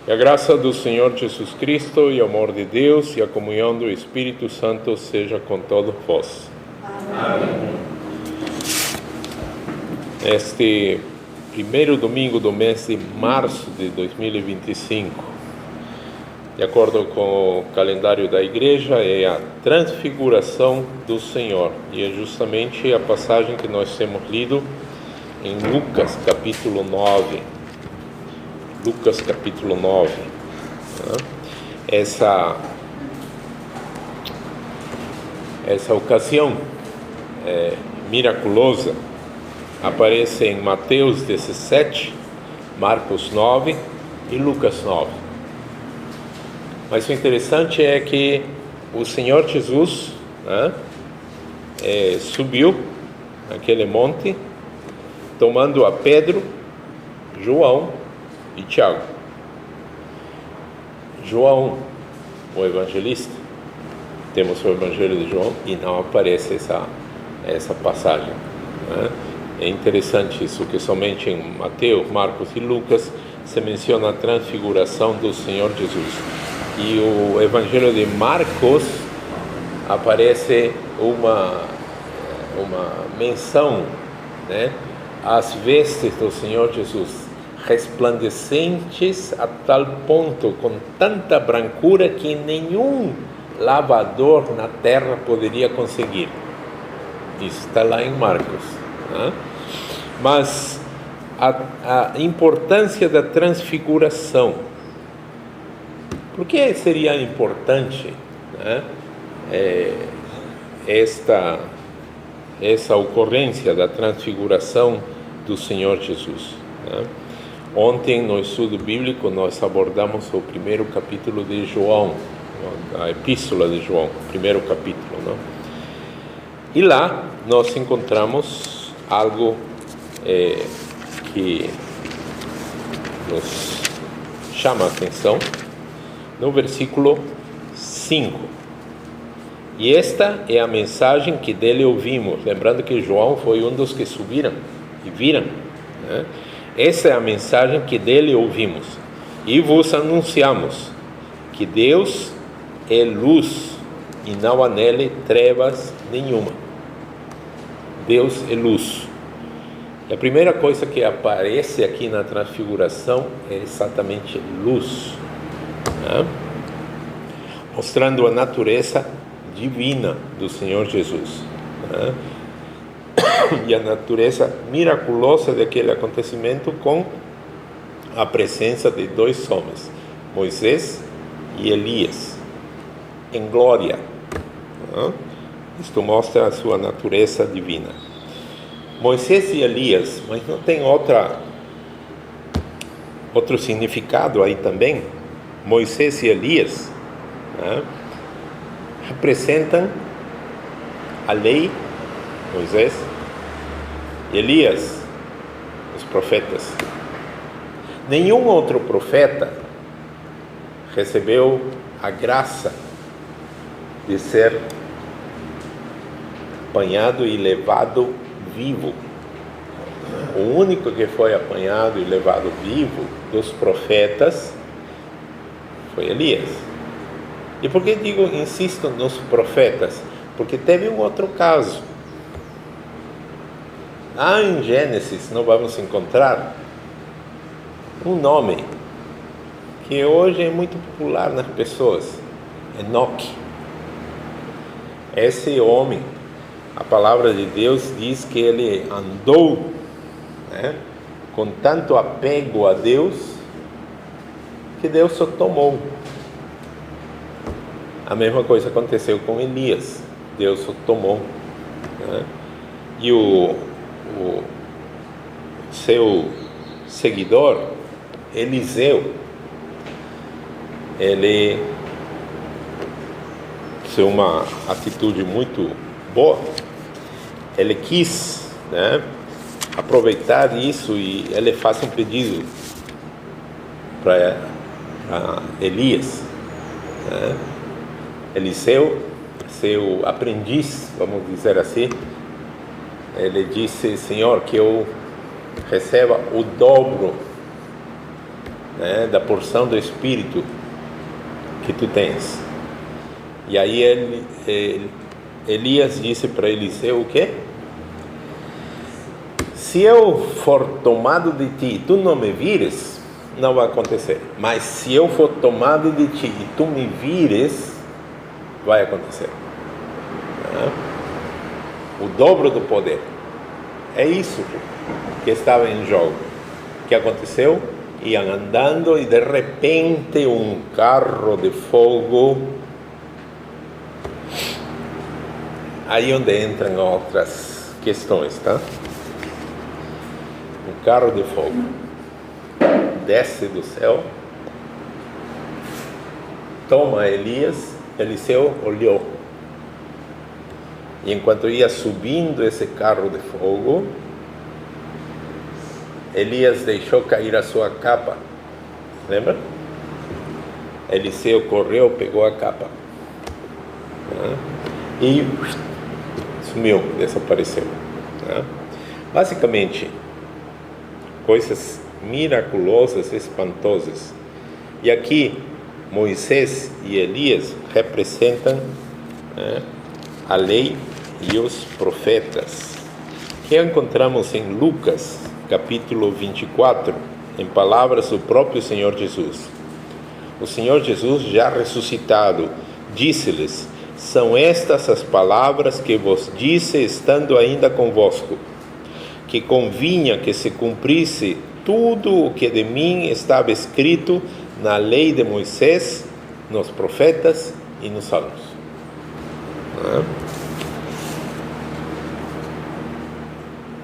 E a graça do Senhor Jesus Cristo e o amor de Deus e a comunhão do Espírito Santo seja com todos vós. Amém. Este primeiro domingo do mês de março de 2025, de acordo com o calendário da igreja, é a transfiguração do Senhor. E é justamente a passagem que nós temos lido em Lucas capítulo 9. Lucas capítulo 9. Essa ocasião miraculosa aparece em Mateus 17, Marcos 9 e Lucas 9. Mas o interessante é que o Senhor Jesus subiu naquele monte, tomando a Pedro, João e Tiago. João, o evangelista, temos o Evangelho de João e não aparece essa passagem. É interessante isso, que somente em Mateus, Marcos e Lucas se menciona a transfiguração do Senhor Jesus. E o Evangelho de Marcos aparece uma menção, às vestes do Senhor Jesus, resplandecentes a tal ponto, com tanta brancura que nenhum lavador na terra poderia conseguir. Isso está lá em Marcos. Mas a importância da transfiguração. Por que seria importante essa ocorrência da transfiguração do Senhor Jesus? Ontem, no estudo bíblico, nós abordamos o primeiro capítulo de João, a epístola de João, o primeiro capítulo, não? E lá nós encontramos algo que nos chama a atenção no versículo 5. E esta é a mensagem que dele ouvimos. Lembrando que João foi um dos que subiram e viram, Essa é a mensagem que dele ouvimos e vos anunciamos, que Deus é luz e não há nele trevas nenhuma. Deus é luz. E a primeira coisa que aparece aqui na transfiguração é exatamente luz, mostrando a natureza divina do Senhor Jesus, e a natureza miraculosa daquele acontecimento, com a presença de dois homens, Moisés e Elias, em glória. Isto mostra a sua natureza divina. Moisés e Elias, mas não tem outro significado aí também? Moisés e Elias representam a lei, Moisés, e Elias, os profetas. Nenhum outro profeta recebeu a graça de ser apanhado e levado vivo. O único que foi apanhado e levado vivo dos profetas foi Elias. E por que insisto nos profetas? Porque teve um outro caso. Lá em Gênesis nós vamos encontrar um nome que hoje é muito popular nas pessoas: Enoque. Esse homem, a palavra de Deus diz que ele andou com tanto apego a Deus, que Deus o tomou. A mesma coisa aconteceu com Elias, Deus o tomou. E o seu seguidor, Eliseu, ele tem uma atitude muito boa. Ele quis aproveitar isso, e ele faz um pedido para Elias. Eliseu, seu aprendiz, vamos dizer assim, ele disse: Senhor, que eu receba o dobro né, da porção do Espírito que tu tens. E aí Elias disse para Eliseu o quê? Se eu for tomado de ti e tu não me vires, não vai acontecer. Mas se eu for tomado de ti e tu me vires, vai acontecer. O dobro do poder. É isso que estava em jogo. O que aconteceu? Iam andando e de repente um carro de fogo. Aí onde entram outras questões, tá? Um carro de fogo desce do céu, toma Elias. Eliseu olhou, e enquanto ia subindo esse carro de fogo, Elias deixou cair a sua capa. Lembra? Eliseu correu, pegou a capa e sumiu, desapareceu. Basicamente, coisas miraculosas, espantosas. E aqui Moisés e Elias representam a lei e os profetas, que encontramos em Lucas capítulo 24, em palavras do próprio Senhor Jesus. O Senhor Jesus, já ressuscitado, disse-lhes: são estas as palavras que vos disse estando ainda convosco, que convinha que se cumprisse tudo o que de mim estava escrito na lei de Moisés, nos profetas e nos salmos.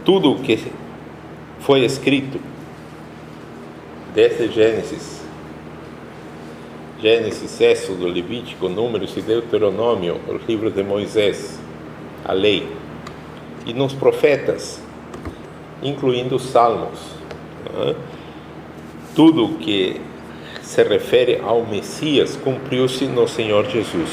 Tudo o que foi escrito, desde Gênesis, Êxodo, Levítico, Números e Deuteronômio, o livro de Moisés, a lei, e nos profetas, incluindo os salmos, tudo o que se refere ao Messias cumpriu-se no Senhor Jesus.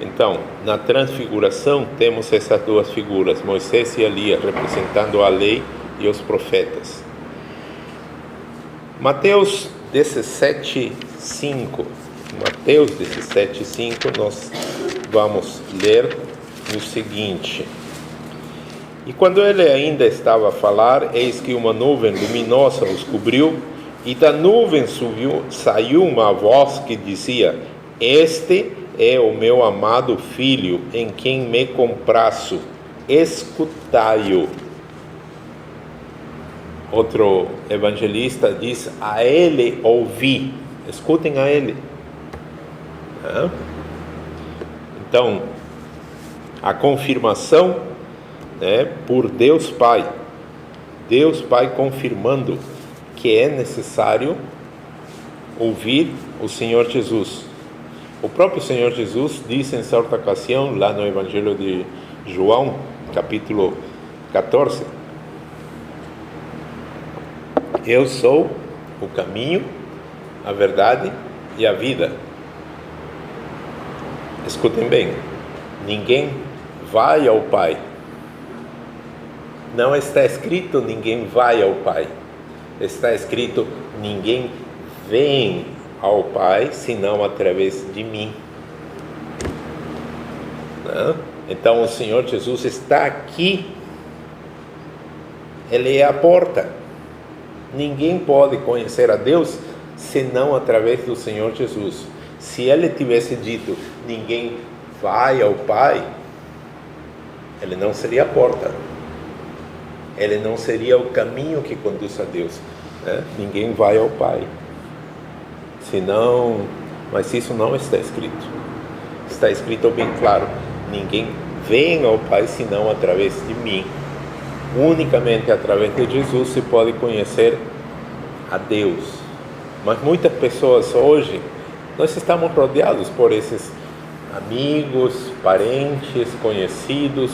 Então, na transfiguração temos essas duas figuras, Moisés e Elias, representando a lei e os profetas. Mateus 17:5. Mateus 17:5, nós vamos ler o seguinte: e quando ele ainda estava a falar, eis que uma nuvem luminosa os cobriu, e da nuvem saiu uma voz que dizia: este é o meu amado filho, em quem me comprazo, escutai-o. Outro evangelista diz: a ele ouvi, escutem a ele. Então, a confirmação, por Deus Pai confirmando que é necessário ouvir o Senhor Jesus. O próprio Senhor Jesus disse em certa ocasião, lá no Evangelho de João, capítulo 14, eu sou o caminho, a verdade e a vida. Escutem bem, ninguém vai ao Pai. Não está escrito ninguém vai ao Pai. Está escrito ninguém vem ao Pai, senão através de mim. Então o Senhor Jesus está aqui. Ele é a porta. Ninguém pode conhecer a Deus senão através do Senhor Jesus. Se Ele tivesse dito ninguém vai ao Pai, Ele não seria a porta. Ele não seria o caminho que conduz a Deus. Ninguém vai ao Pai. Senão, mas isso não está escrito. Está escrito bem claro: ninguém vem ao Pai senão através de mim. Unicamente através de Jesus se pode conhecer a Deus. Mas muitas pessoas hoje, nós estamos rodeados por esses amigos, parentes, conhecidos,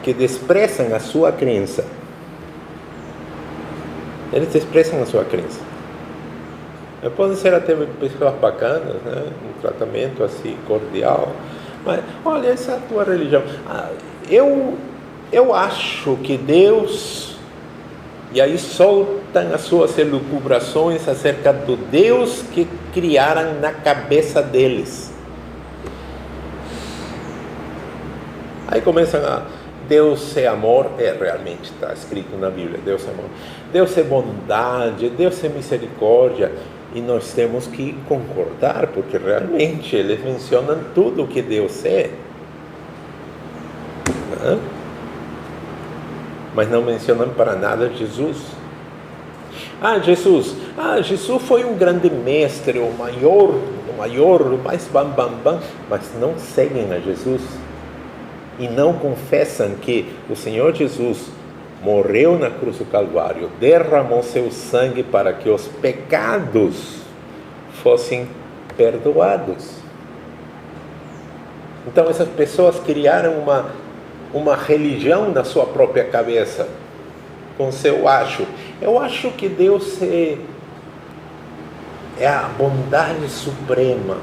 que desprezam a sua crença. Eles desprezam a sua crença. Podem ser até pessoas bacanas, um tratamento assim cordial, mas olha, essa é a tua religião. Eu acho que Deus E aí soltam as suas elucubrações acerca do Deus que criaram na cabeça deles. Aí começam a... Deus é amor, realmente está escrito na Bíblia, Deus é amor. Deus é bondade, Deus é misericórdia. E nós temos que concordar, porque realmente eles mencionam tudo o que Deus é. Não? Mas não mencionam para nada Jesus. Jesus foi um grande mestre, o maior, o mais bam, mas não seguem a Jesus. E não confessam que o Senhor Jesus morreu na cruz do Calvário, derramou seu sangue para que os pecados fossem perdoados. Então essas pessoas criaram uma religião na sua própria cabeça, com seu acho. Eu acho que Deus é a bondade suprema,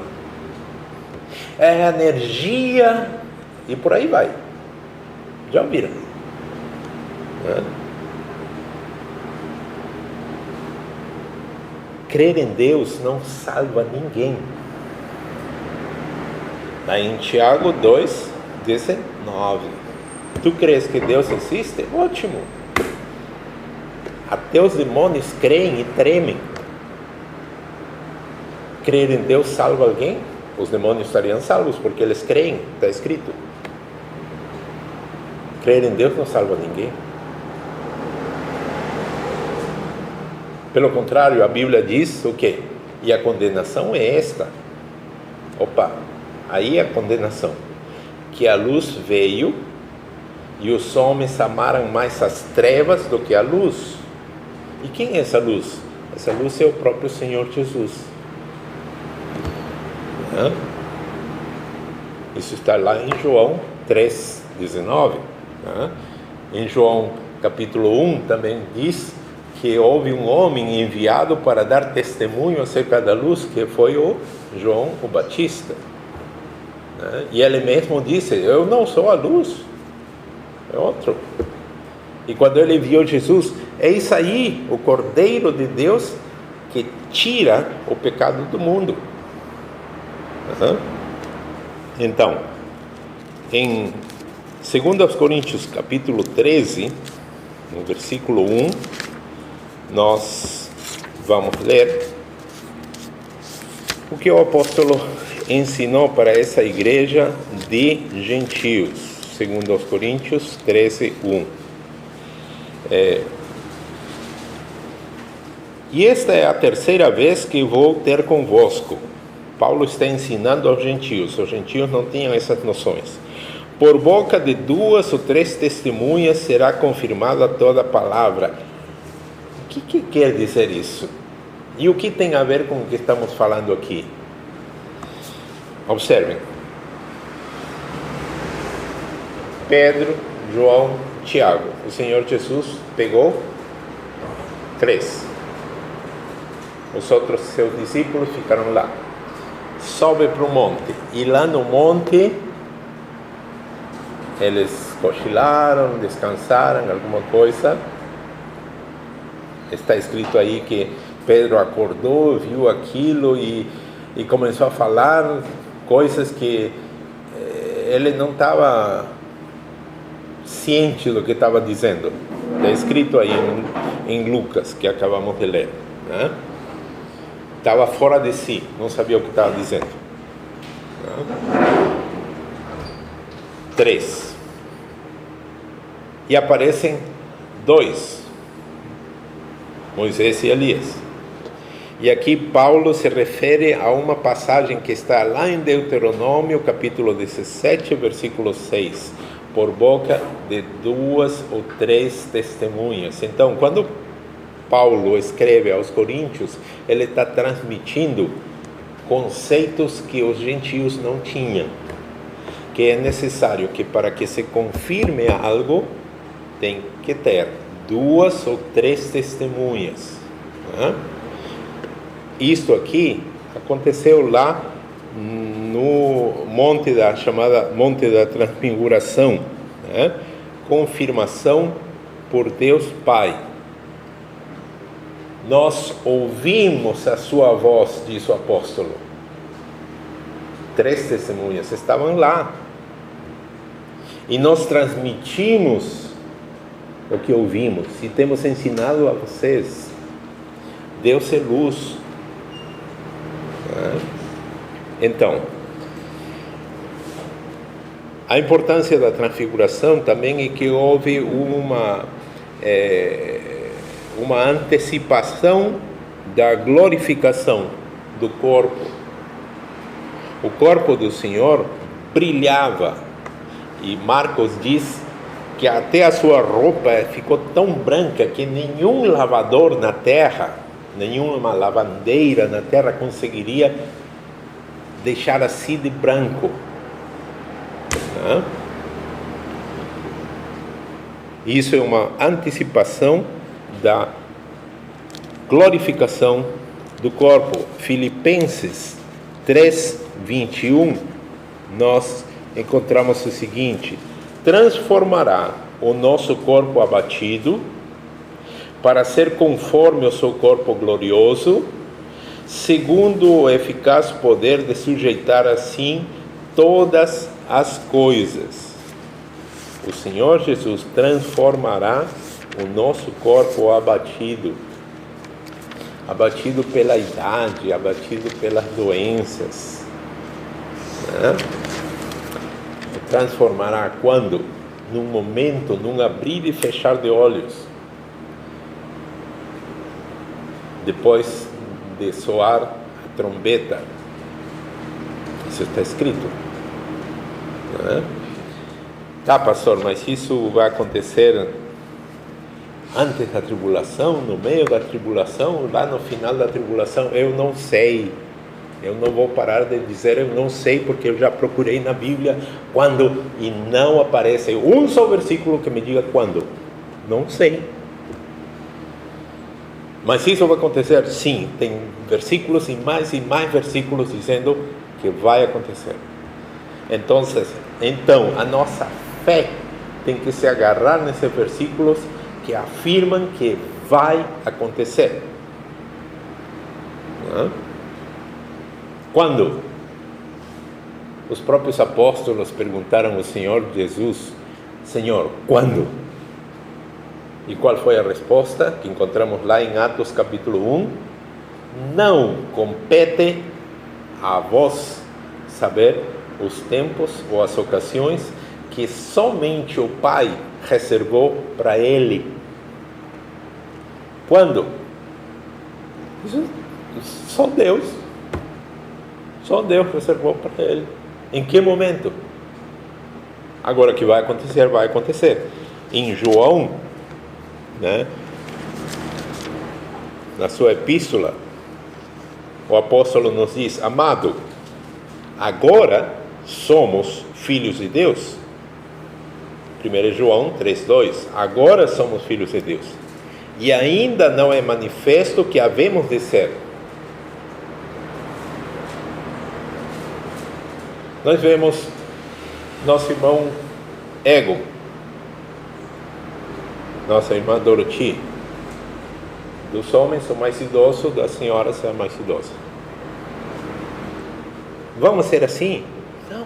é a energia, e por aí vai. Já ouviram? Crer em Deus não salva ninguém. Aí em Tiago 2:19, tu crês que Deus existe? Ótimo. Até os demônios creem e tremem. Crer em Deus salva alguém? Os demônios estariam salvos porque eles creem, está escrito. Crer em Deus não salva ninguém. Pelo contrário, a Bíblia diz o quê? E a condenação é esta. Aí a condenação. Que a luz veio e os homens amaram mais as trevas do que a luz. E quem é essa luz? Essa luz é o próprio Senhor Jesus. Isso está lá em João 3:19. Em João capítulo 1 também diz que houve um homem enviado para dar testemunho acerca da luz, que foi o João o Batista. E ele mesmo disse: eu não sou a luz, é outro. E quando ele viu Jesus, eis aí o Cordeiro de Deus que tira o pecado do mundo. Então, em 2 Coríntios capítulo 13, no versículo 1, nós vamos ler o que o apóstolo ensinou para essa igreja de gentios. 2 Coríntios 13, 1. E esta é a terceira vez que vou ter convosco. Paulo está ensinando aos gentios. Os gentios não tinham essas noções. Por boca de 2 ou 3 testemunhas será confirmada toda a palavra. O que quer dizer isso? E o que tem a ver com o que estamos falando aqui? Observem. Pedro, João, Tiago. O Senhor Jesus pegou 3. Os outros seus discípulos ficaram lá. Sobe para o monte. E lá no monte, eles cochilaram, descansaram, alguma coisa. Está escrito aí que Pedro acordou, viu aquilo e começou a falar coisas que ele não estava ciente do que estava dizendo. Está escrito aí em Lucas, que acabamos de ler. Estava fora de si, não sabia o que estava dizendo. 3. E aparecem 2. Moisés e Elias. E aqui Paulo se refere a uma passagem que está lá em Deuteronômio, capítulo 17, versículo 6. Por boca de 2 ou 3 testemunhas. Então, quando Paulo escreve aos Coríntios, ele está transmitindo conceitos que os gentios não tinham. Que é necessário que para que se confirme algo, tem que ter 2 ou 3 testemunhas. Isto aqui aconteceu lá no monte chamada Monte da Transfiguração. Confirmação por Deus Pai. nós ouvimos a sua voz, diz o apóstolo. 3 testemunhas estavam lá. E nós transmitimos o que ouvimos e temos ensinado a vocês. Deus é luz. Então, a importância da transfiguração também é que houve uma antecipação da glorificação do corpo. O corpo do Senhor brilhava, e Marcos diz que até a sua roupa ficou tão branca que nenhum lavador na terra, nenhuma lavandeira na terra conseguiria deixar assim de branco. Isso é uma antecipação da glorificação do corpo. Filipenses 3:21, nós encontramos o seguinte: transformará o nosso corpo abatido para ser conforme o seu corpo glorioso, segundo o eficaz poder de sujeitar assim todas as coisas. O Senhor Jesus transformará o nosso corpo abatido pela idade, abatido pelas doenças, transformará quando? Num momento, num abrir e fechar de olhos, depois de soar a trombeta. Isso está escrito. Tá, pastor, mas isso vai acontecer antes da tribulação, no meio da tribulação, lá no final da tribulação? Eu não sei. Eu não vou parar de dizer eu não sei, porque eu já procurei na Bíblia quando, e não aparece um só versículo que me diga quando. Não sei. Mas isso vai acontecer? Sim, tem versículos e mais versículos dizendo que vai acontecer. Então a nossa fé tem que se agarrar nesses versículos que afirmam que vai acontecer. Quando os próprios apóstolos perguntaram ao Senhor Jesus: Senhor, quando? E qual foi a resposta que encontramos lá em Atos capítulo 1? Não compete a vós saber os tempos ou as ocasiões que somente o Pai reservou para Ele. Quando? Isso, só Deus reservou para Ele. Em que momento? Agora que vai acontecer, vai acontecer. Em João, na sua epístola, o apóstolo nos diz: amado, agora somos filhos de Deus. 1 João 3:2, agora somos filhos de Deus, e ainda não é manifesto que havemos de ser. Nós vemos nosso irmão Ego, nossa irmã Dorothy. Dos homens sou mais idoso, das senhoras é mais idosa. Vamos ser assim? Não.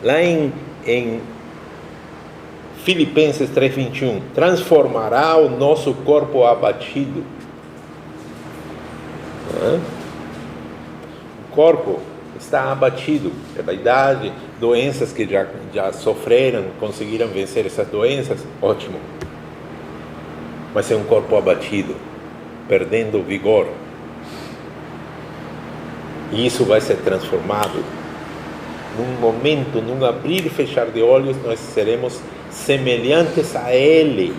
Lá em Filipenses 3:21, transformará o nosso corpo abatido. O corpo está abatido pela idade, doenças que já sofreram, conseguiram vencer essas doenças, ótimo. Mas é um corpo abatido, perdendo o vigor. E isso vai ser transformado. Num momento, num abrir e fechar de olhos, nós seremos semelhantes a Ele.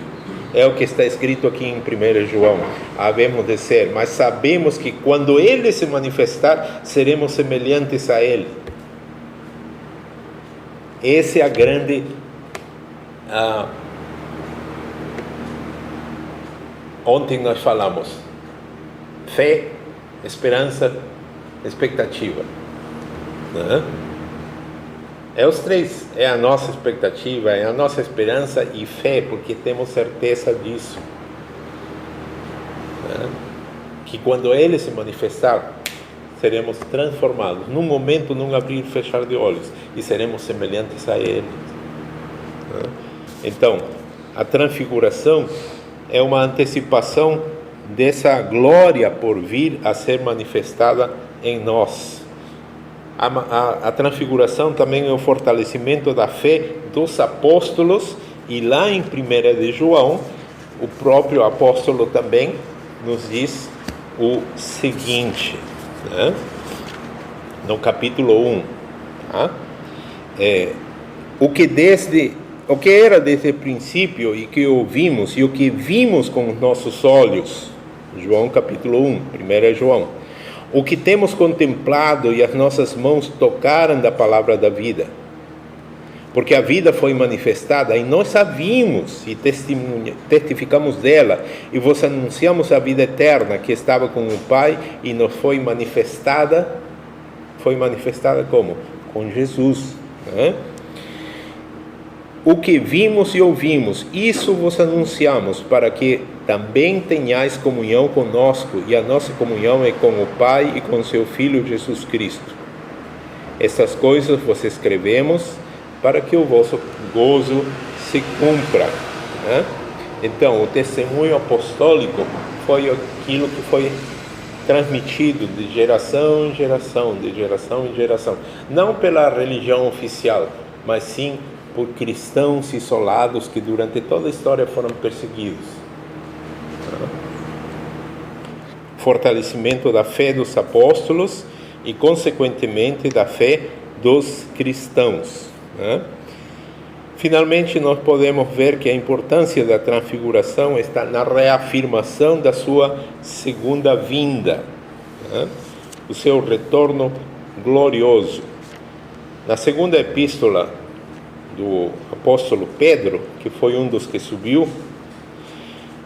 É o que está escrito aqui em 1 João. Havemos de ser, mas sabemos que quando Ele se manifestar, seremos semelhantes a Ele. Essa é a grande ontem nós falamos: fé, esperança, expectativa. É os três, é a nossa expectativa, é a nossa esperança e fé, porque temos certeza disso. né? Que quando Ele se manifestar, seremos transformados, num momento, num abrir e fechar de olhos, e seremos semelhantes a Ele, né? Então, a transfiguração é uma antecipação dessa glória por vir a ser manifestada em nós. A transfiguração também é o fortalecimento da fé dos apóstolos, e lá em 1 de João, o próprio apóstolo também nos diz o seguinte, né? No capítulo 1, tá? O que era desde o princípio e que ouvimos e o que vimos com os nossos olhos, João capítulo 1, 1 João, o que temos contemplado e as nossas mãos tocaram da palavra da vida, porque a vida foi manifestada e nós a vimos e testificamos dela, e vos anunciamos a vida eterna que estava com o Pai e nos foi manifestada como? Com Jesus, né? O que vimos e ouvimos, isso vos anunciamos, para que também tenhais comunhão conosco, e a nossa comunhão é com o Pai e com seu Filho Jesus Cristo. Essas coisas vos escrevemos para que o vosso gozo se cumpra, né? Então, o testemunho apostólico foi aquilo que foi transmitido de geração em geração, de geração em geração, não pela religião oficial, mas sim por cristãos isolados que durante toda a história foram perseguidos. Fortalecimento da fé dos apóstolos e, consequentemente, da fé dos cristãos, né? Finalmente, nós podemos ver que a importância da transfiguração está na reafirmação da sua segunda vinda, né? O seu retorno glorioso. Na segunda epístola do apóstolo Pedro, que foi um dos que subiu,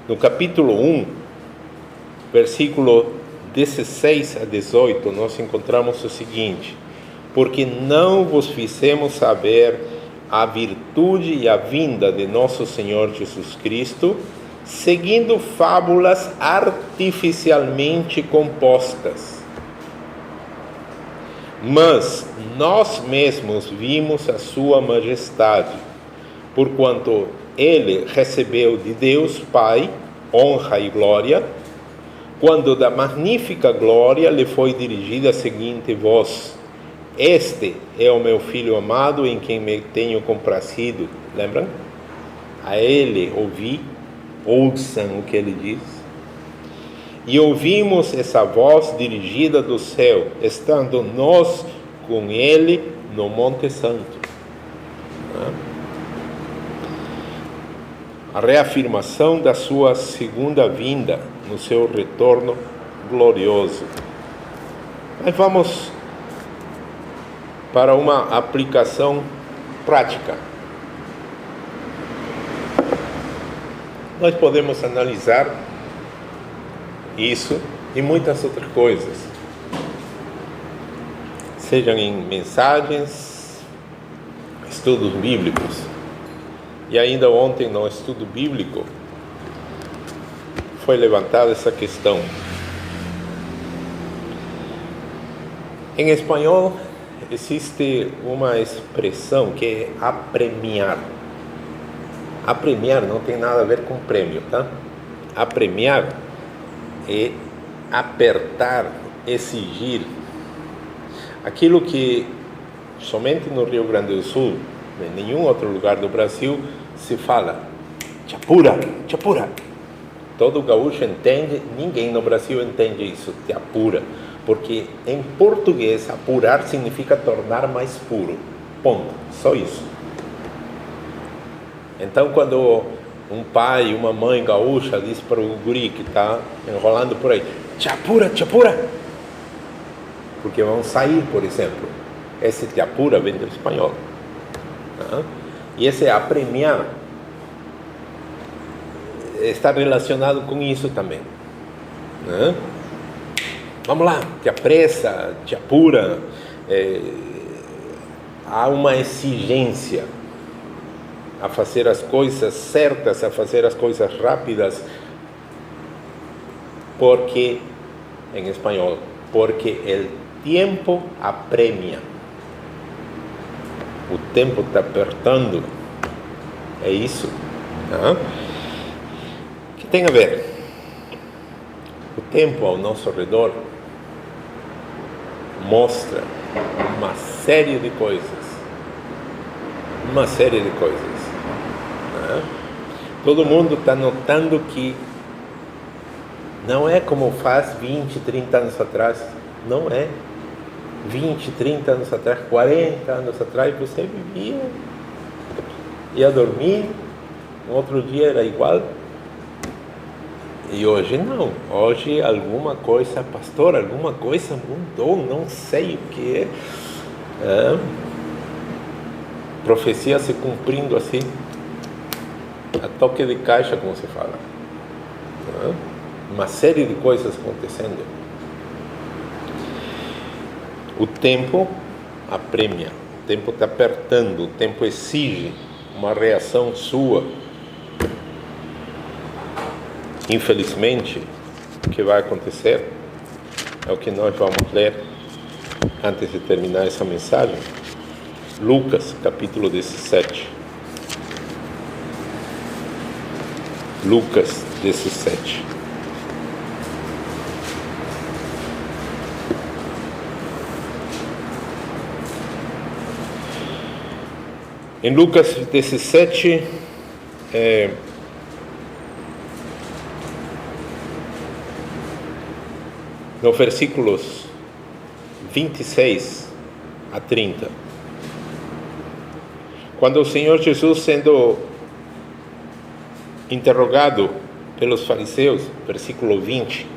no capítulo 1, versículo 16 a 18, nós encontramos o seguinte: porque não vos fizemos saber a virtude e a vinda de nosso Senhor Jesus Cristo, seguindo fábulas artificialmente compostas, mas nós mesmos vimos a sua majestade, porquanto ele recebeu de Deus Pai honra e glória, quando da magnífica glória lhe foi dirigida a seguinte voz: este é o meu Filho amado, em quem me tenho comprazido. Lembram? A ele ouçam o que ele diz. E ouvimos essa voz dirigida do céu, estando nós com ele no Monte Santo. A reafirmação da sua segunda vinda, no seu retorno glorioso. Mas vamos para uma aplicação prática. Nós podemos analisar isso e muitas outras coisas, sejam em mensagens, estudos bíblicos. E ainda ontem, no estudo bíblico, foi levantada essa questão. Em espanhol, existe uma expressão que é apremiar. Apremiar não tem nada a ver com prêmio, tá? Apremiar é apertar, exigir. Aquilo que somente no Rio Grande do Sul, em nenhum outro lugar do Brasil, se fala: te apura, te apura. Todo gaúcho entende, ninguém no Brasil entende isso, te apura. Porque em português, apurar significa tornar mais puro. Ponto. Só isso. Então, quando um pai, uma mãe gaúcha diz para o guri que está enrolando por aí: te apura, te apura. Porque vão sair, por exemplo. Esse te apura vem do espanhol. E esse apremiar está relacionado com isso também. Vamos lá, te apressa, te apura. Há uma exigência a fazer as coisas certas, a fazer as coisas rápidas. porque, em espanhol, porque o tempo apremia. O tempo está apertando. É isso. O que tem a ver? O tempo ao nosso redor mostra uma série de coisas. Todo mundo está notando que não é como faz 20, 30 anos atrás. Não é. 20, 30 anos atrás, 40 anos atrás, você vivia, ia dormir, no outro dia era igual. E hoje não. Hoje alguma coisa, pastor, alguma coisa mudou, não sei o que é. Profecia se cumprindo assim, a toque de caixa, como se fala. Uma série de coisas acontecendo. O tempo apremia, o tempo está apertando, o tempo exige uma reação sua. Infelizmente, o que vai acontecer é o que nós vamos ler antes de terminar essa mensagem. Lucas, capítulo 17. Lucas 17. Em Lucas 17, nos versículos 26 a 30, quando o Senhor Jesus, sendo interrogado pelos fariseus, versículo 20,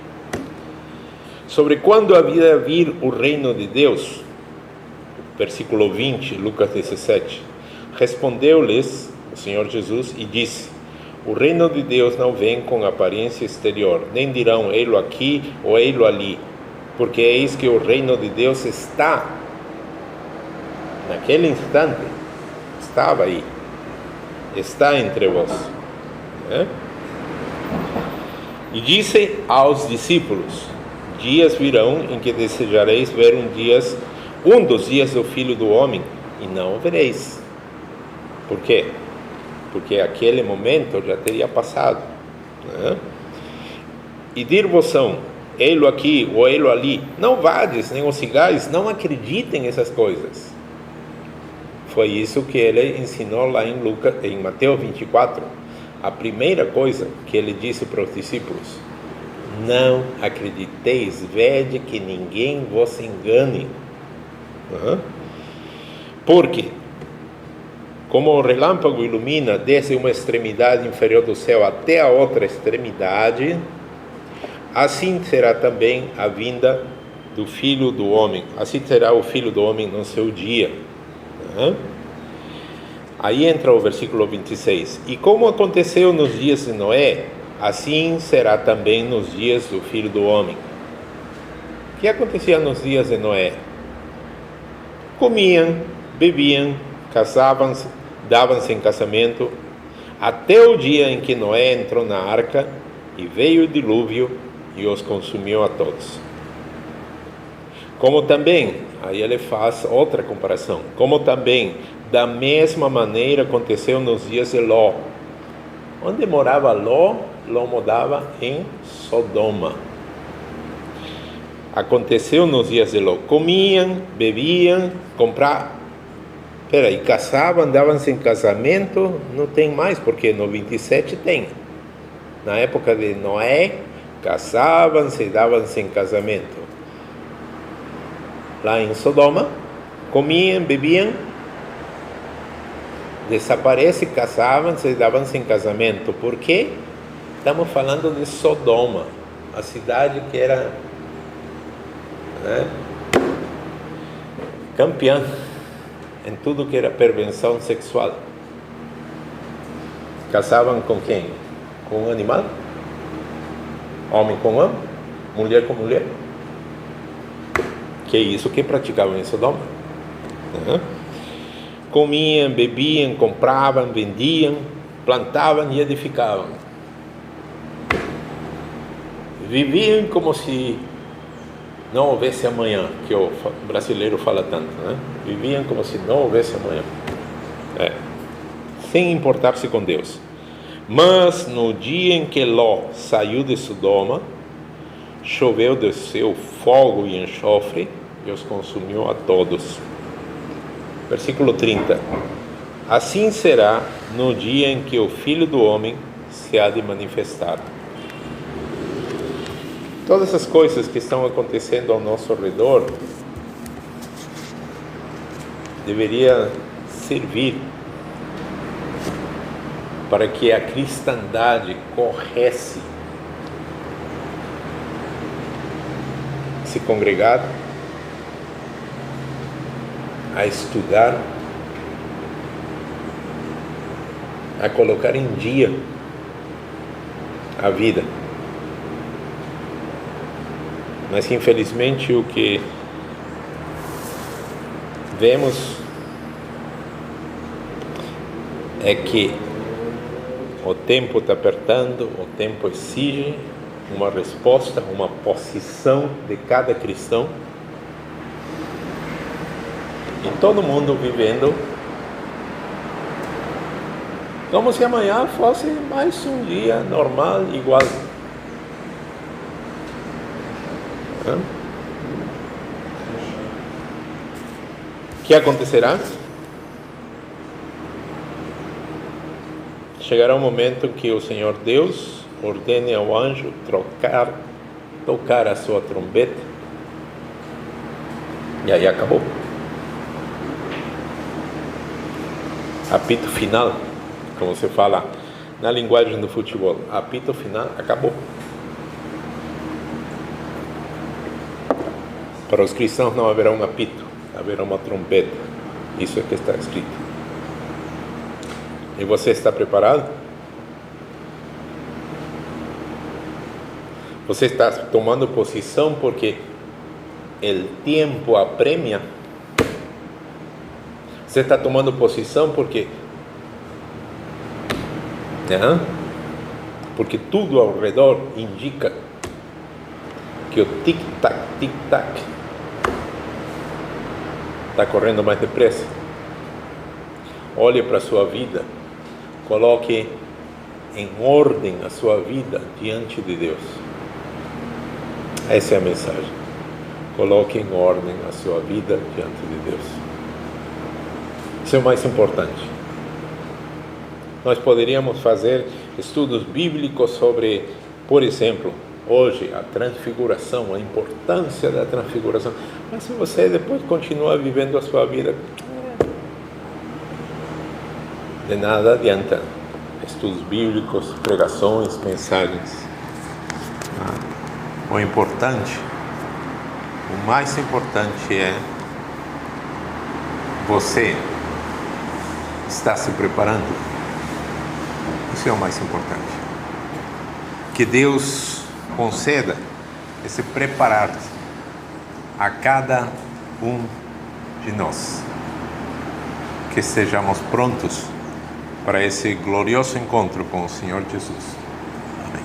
sobre quando havia de vir o reino de Deus, versículo 20, Lucas 17, respondeu-lhes o Senhor Jesus e disse: o reino de Deus não vem com aparência exterior, nem dirão ei-lo aqui ou ei-lo ali, porque eis que o reino de Deus está, naquele instante, estava aí, está entre vós. E disse aos discípulos: dias virão em que desejareis ver um dos dias do Filho do Homem, e não o vereis. Por quê? Porque aquele momento já teria passado. E dir-vos-ão, ei-lo aqui ou ei-lo ali, não vades, nem os sigais, não acreditem nessas coisas. Foi isso que ele ensinou lá em Mateus 24. A primeira coisa que ele disse para os discípulos: não acrediteis, vede que ninguém vos engane. Porque como o relâmpago ilumina desde uma extremidade inferior do céu até a outra extremidade, assim será também a vinda do Filho do Homem. Assim será o Filho do Homem no seu dia. Aí entra o versículo 26. E como aconteceu nos dias de Noé, assim será também nos dias do Filho do Homem. O que acontecia nos dias de Noé? Comiam, bebiam, casavam-se, davam-se em casamento, até o dia em que Noé entrou na arca e veio o dilúvio e os consumiu a todos. Como também, aí ele faz outra comparação, como também da mesma maneira aconteceu nos dias de Ló. Onde morava Ló? Ló morava em Sodoma. Aconteceu nos dias de Ló. Comiam, bebiam, compravam. Casavam, davam-se em casamento, não tem mais, porque no 27 tem. Na época de Noé, casavam-se e davam-se em casamento. Lá em Sodoma, comiam, bebiam, desaparece, casavam-se e davam-se em casamento. Por quê? Estamos falando de Sodoma, a cidade que era campeã em tudo que era perversão sexual. Casavam com quem? Com um animal? Homem com homem? Mulher com mulher? Que é isso que praticavam em Sodoma. Comiam, bebiam, compravam, vendiam, plantavam e edificavam. viviam como se não houvesse amanhã, que o brasileiro fala tanto, né? Viviam como se não houvesse amanhã, sem importar-se com Deus. Mas no dia em que Ló saiu de Sodoma, choveu do céu fogo e enxofre e os consumiu a todos. Versículo 30. Assim será no dia em que o Filho do Homem se há de manifestar. Todas as coisas que estão acontecendo ao nosso redor deveriam servir para que a cristandade corresse, se congregar, a estudar, a colocar em dia a vida. Mas infelizmente o que vemos é que o tempo está apertando, o tempo exige uma resposta, uma posição de cada cristão, e todo mundo vivendo como se amanhã fosse mais um dia normal, igual. O que acontecerá? Chegará um momento em que o Senhor Deus ordene ao anjo tocar a sua trombeta, e aí acabou. Apito final, como se fala na linguagem do futebol. Apito final, acabou. Para os cristãos não haverá um apito, haverá uma trombeta. Isso é que está escrito. E você está preparado? Você está tomando posição porque o tempo apremia? Você está tomando posição porque tudo ao redor indica que o tic-tac, tic-tac está correndo mais depressa? Olhe para a sua vida, coloque em ordem a sua vida diante de Deus. Essa é a mensagem. Coloque em ordem a sua vida diante de Deus. Isso é o mais importante. Nós poderíamos fazer estudos bíblicos sobre, por exemplo, hoje, a transfiguração, a importância da transfiguração. Mas se você depois continua vivendo a sua vida, de nada adianta estudos bíblicos, pregações, mensagens. O importante, o mais importante é você estar se preparando. Isso é o mais importante. Que Deus conceda esse preparar a cada um de nós. Que estejamos prontos para esse glorioso encontro com o Senhor Jesus. Amém.